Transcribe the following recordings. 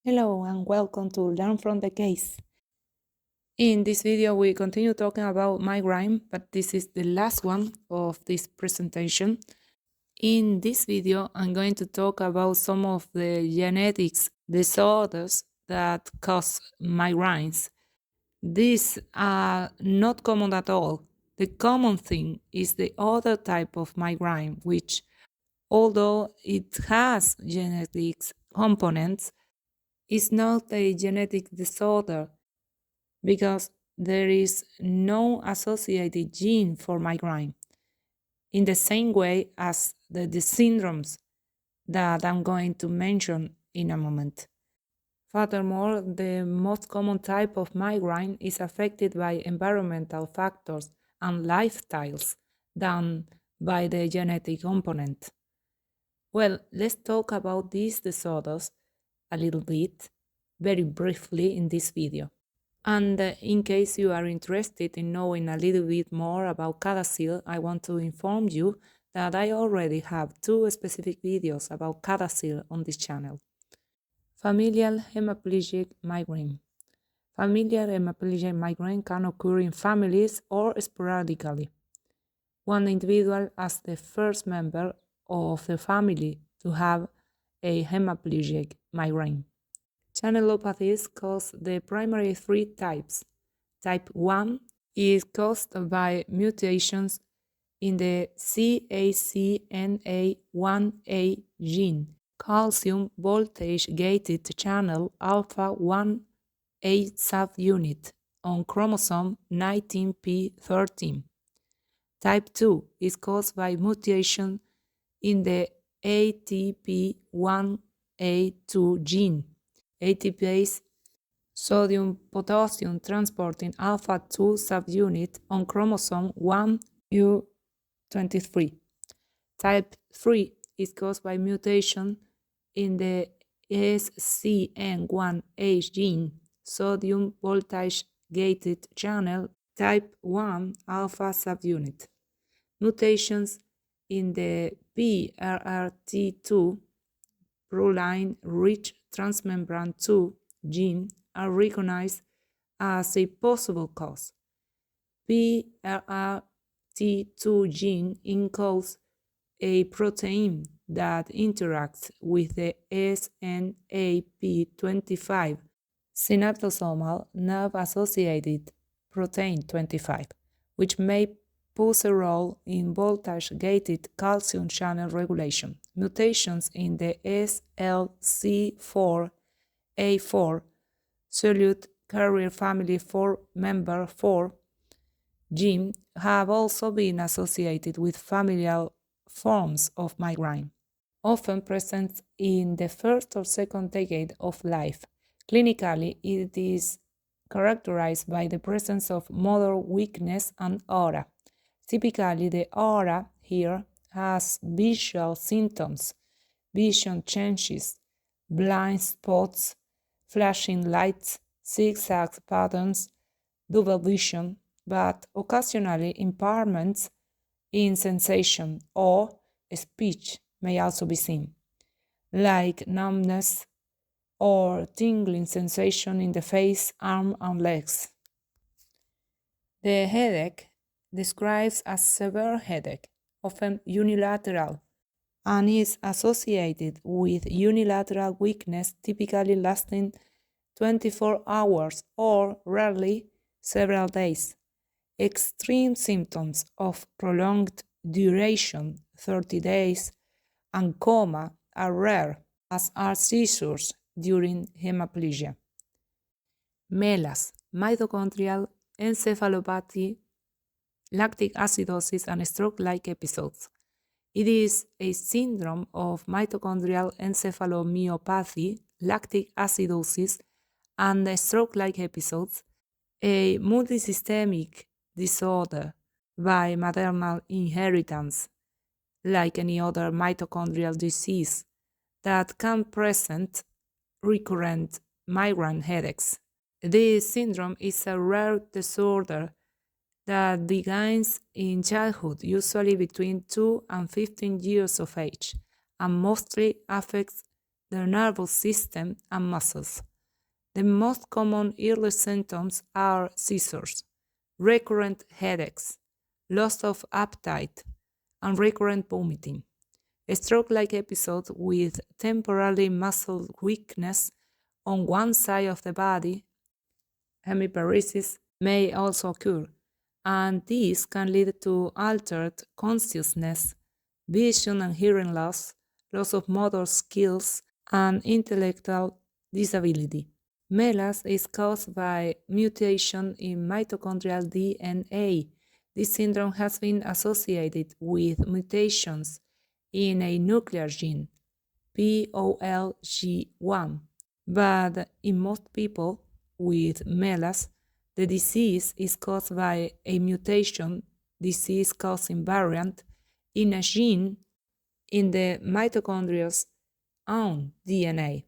Hello and welcome to Learn from the Case. In this video, we continue talking about migraine, but this is the last one of this presentation. In this video, I'm going to talk about some of the genetics disorders that cause migraines. These are not common at all. The common thing is the other type of migraine, which, although it has genetics components, is not a genetic disorder because there is no associated gene for migraine, in the same way as the syndromes that I'm going to mention in a moment. Furthermore, the most common type of migraine is affected by environmental factors and lifestyles than by the genetic component. Well, let's talk about these disorders a little bit, very briefly in this video. And in case you are interested in knowing a little bit more about CADASIL, I want to inform you that I already have 2 specific videos about CADASIL on this channel. Familial hemiplegic migraine. Familial hemiplegic migraine can occur in families or sporadically. One individual as the first member of the family to have a hemiplegic migraine. Channelopathies cause the primary 3 types. Type 1 is caused by mutations in the CACNA1A gene, calcium voltage-gated channel alpha 1A subunit on chromosome 19p13. Type 2 is caused by mutation in the ATP1A2 gene, ATPase sodium-potassium transporting alpha 2 subunit on chromosome 1q23. Type 3 is caused by mutation in the SCN1A gene, sodium voltage-gated channel type 1 alpha subunit. Mutations in the PRRT2 proline-rich transmembrane 2 gene are recognized as a possible cause. PRRT2 gene encodes a protein that interacts with the SNAP25 synaptosomal nerve-associated protein 25, which may play a role in voltage-gated calcium channel regulation. Mutations in the SLC4A4 solute carrier family 4 member 4 gene have also been associated with familial forms of migraine, often present in the first or second decade of life. Clinically, it is characterized by the presence of motor weakness and aura. Typically, the aura here has visual symptoms, vision changes, blind spots, flashing lights, zigzag patterns, double vision, but occasionally impairments in sensation or speech may also be seen, like numbness or tingling sensation in the face, arm, and legs. The headache describes a severe headache, often unilateral, and is associated with unilateral weakness typically lasting 24 hours or rarely several days. Extreme symptoms of prolonged duration, 30 days, and coma are rare, as are seizures during hemiplegia. MELAS, mitochondrial encephalopathy, lactic acidosis, and stroke-like episodes. It is a syndrome of mitochondrial encephalomyopathy, lactic acidosis, and stroke-like episodes, a multisystemic disorder by maternal inheritance, like any other mitochondrial disease, that can present recurrent migraine headaches. This syndrome is a rare disorder that begins in childhood, usually between 2 and 15 years of age, and mostly affects the nervous system, and muscles. The most common early symptoms are seizures, recurrent headaches, loss of appetite, and recurrent vomiting. Stroke-like episodes with temporary muscle weakness on one side of the body, hemiparesis, may also occur, and these can lead to altered consciousness, vision and hearing loss, loss of motor skills, and intellectual disability. MELAS is caused by mutation in mitochondrial DNA. This syndrome has been associated with mutations in a nuclear gene, POLG1. But in most people with MELAS, the disease is caused by a mutation, disease-causing variant, in a gene in the mitochondria's own DNA.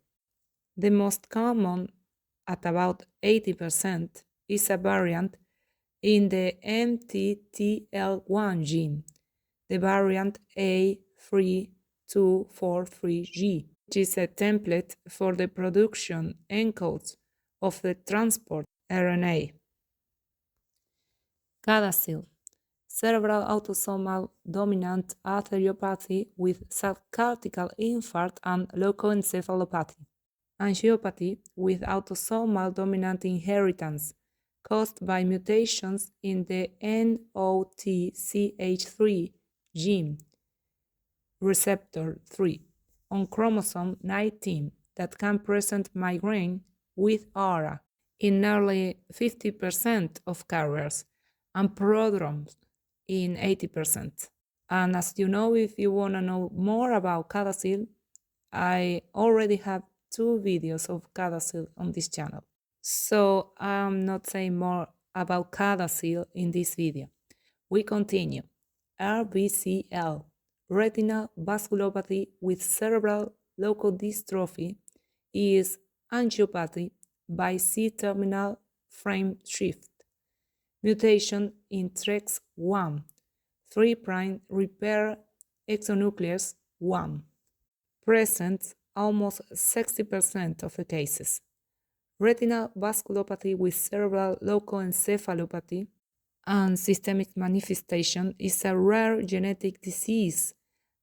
The most common, at about 80%, is a variant in the MTTL1 gene, the variant A3243G, which is a template for the production encodes of the transport RNA. CADASIL, cerebral autosomal dominant arteriopathy with subcortical infarct and leukoencephalopathy. Angiopathy with autosomal dominant inheritance caused by mutations in the NOTCH3 gene receptor 3 on chromosome 19 that can present migraine with aura in nearly 50% of carriers and prodromes in 80%. And as you know, if you want to know more about CADASIL, I already have 2 videos of CADASIL on this channel. So I'm not saying more about CADASIL in this video. We continue. RBCL, retinal vasculopathy with cerebral leukodystrophy, is angiopathy by C-terminal frame shift, mutation in TREX1, 3' repair exonuclease 1, present almost 60% of the cases. Retinal vasculopathy with cerebral leukoencephalopathy and systemic manifestation is a rare genetic disease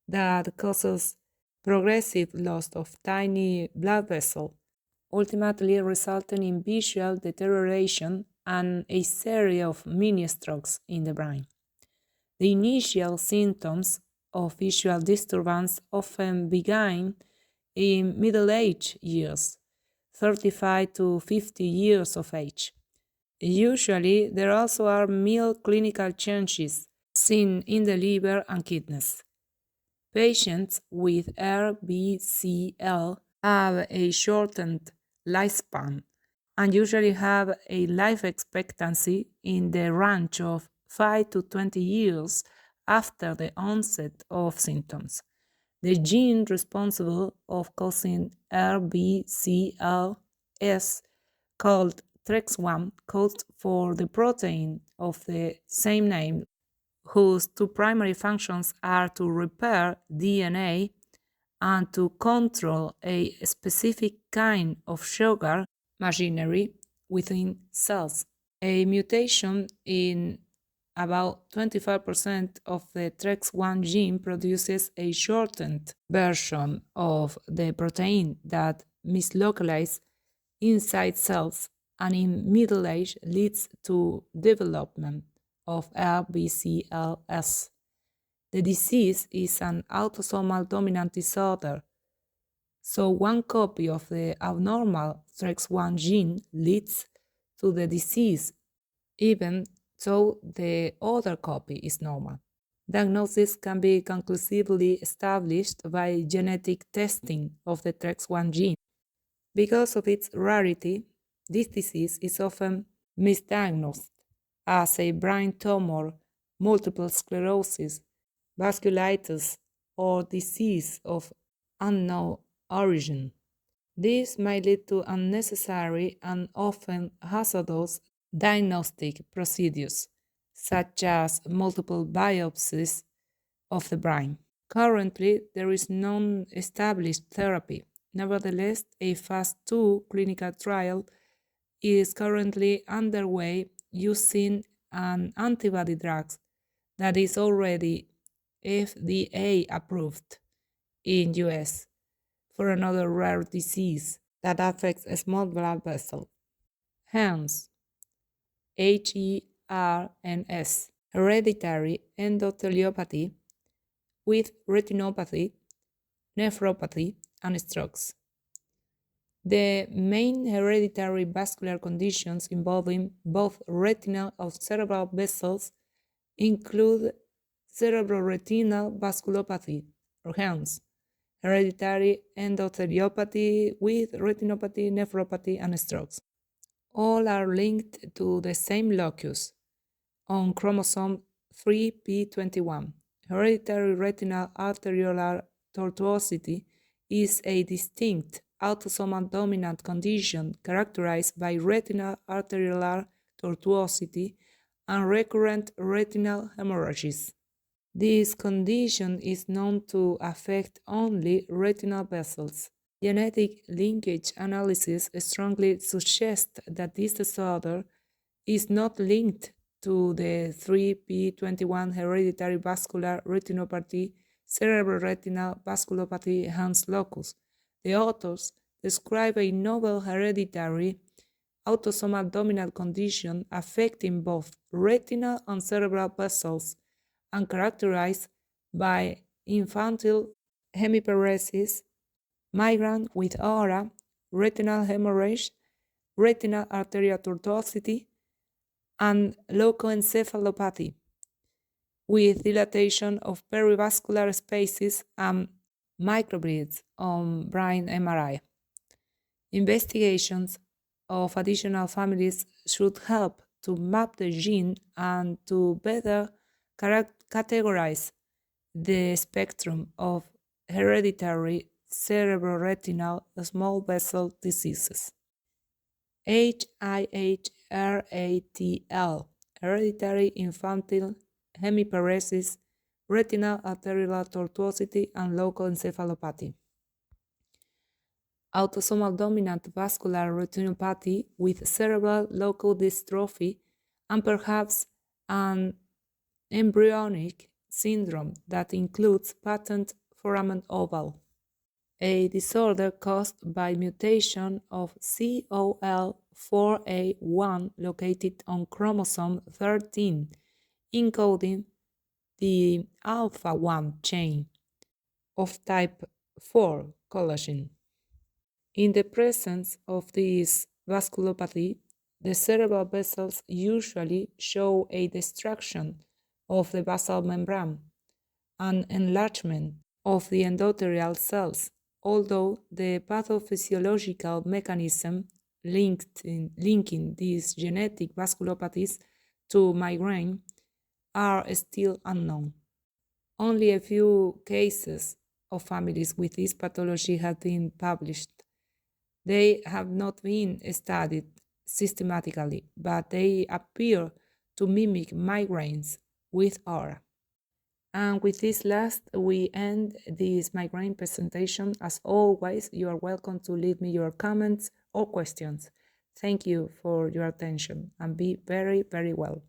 that causes progressive loss of tiny blood vessels, ultimately resulting in visual deterioration and a series of mini strokes in the brain. The initial symptoms of visual disturbance often begin in middle-aged years, 35 to 50 years of age. Usually, there also are mild clinical changes seen in the liver and kidneys. Patients with RBCL have a shortened lifespan and usually have a life expectancy in the range of 5 to 20 years after the onset of symptoms. The gene responsible of causing RBCLS, called TREX1, codes for the protein of the same name, whose 2 primary functions are to repair DNA and to control a specific kind of sugar machinery within cells. A mutation in about 25% of the TREX1 gene produces a shortened version of the protein that mislocalizes inside cells and in middle age leads to development of RBCLS. The disease is an autosomal dominant disorder, so one copy of the abnormal TREX1 gene leads to the disease, even though the other copy is normal. Diagnosis can be conclusively established by genetic testing of the TREX1 gene. Because of its rarity, this disease is often misdiagnosed as a brain tumor, multiple sclerosis, vasculitis, or disease of unknown origin. This may lead to unnecessary and often hazardous diagnostic procedures, such as multiple biopsies of the brain. Currently, there is no established therapy, Nevertheless, a phase 2 clinical trial is currently underway using an antibody drug that is already FDA approved in US for another rare disease that affects a small blood vessel. HERNS, HERNS, hereditary endotheliopathy with retinopathy, nephropathy, and strokes. The main hereditary vascular conditions involving both retinal and cerebral vessels include cerebroretinal vasculopathy, or HERNS, hereditary endotheliopathy with retinopathy, nephropathy, and strokes. All are linked to the same locus on chromosome 3p21. Hereditary retinal arteriolar tortuosity is a distinct autosomal dominant condition characterized by retinal arteriolar tortuosity and recurrent retinal hemorrhages. This condition is known to affect only retinal vessels. Genetic linkage analysis strongly suggests that this disorder is not linked to the 3p21 hereditary vascular retinopathy, cerebroretinal vasculopathy HERNS locus. The authors describe a novel hereditary autosomal dominant condition affecting both retinal and cerebral vessels and characterized by infantile hemiparesis, migraine with aura, retinal hemorrhage, retinal arterial tortuosity, and leukoencephalopathy, with dilatation of perivascular spaces and microbleeds on brain MRI. Investigations of additional families should help to map the gene and to better categorize the spectrum of hereditary cerebroretinal small vessel diseases. HIHRATL, hereditary infantile hemiparesis, retinal arterial tortuosity, and leukoencephalopathy. Autosomal dominant vascular retinopathy with cerebral leukodystrophy and perhaps an embryonic syndrome that includes patent foramen oval, a disorder caused by mutation of COL4A1 located on chromosome 13, encoding the alpha-1 chain of type 4 collagen. In the presence of this vasculopathy, the cerebral vessels usually show a destruction of the basal membrane, an enlargement of the endothelial cells, although the pathophysiological mechanism linking these genetic vasculopathies to migraine are still unknown. Only a few cases of families with this pathology have been published. They have not been studied systematically, but they appear to mimic migraines with aura. And with this last, we end this migraine presentation. As always, you are welcome to leave me your comments or questions. Thank you for your attention and be very, very well.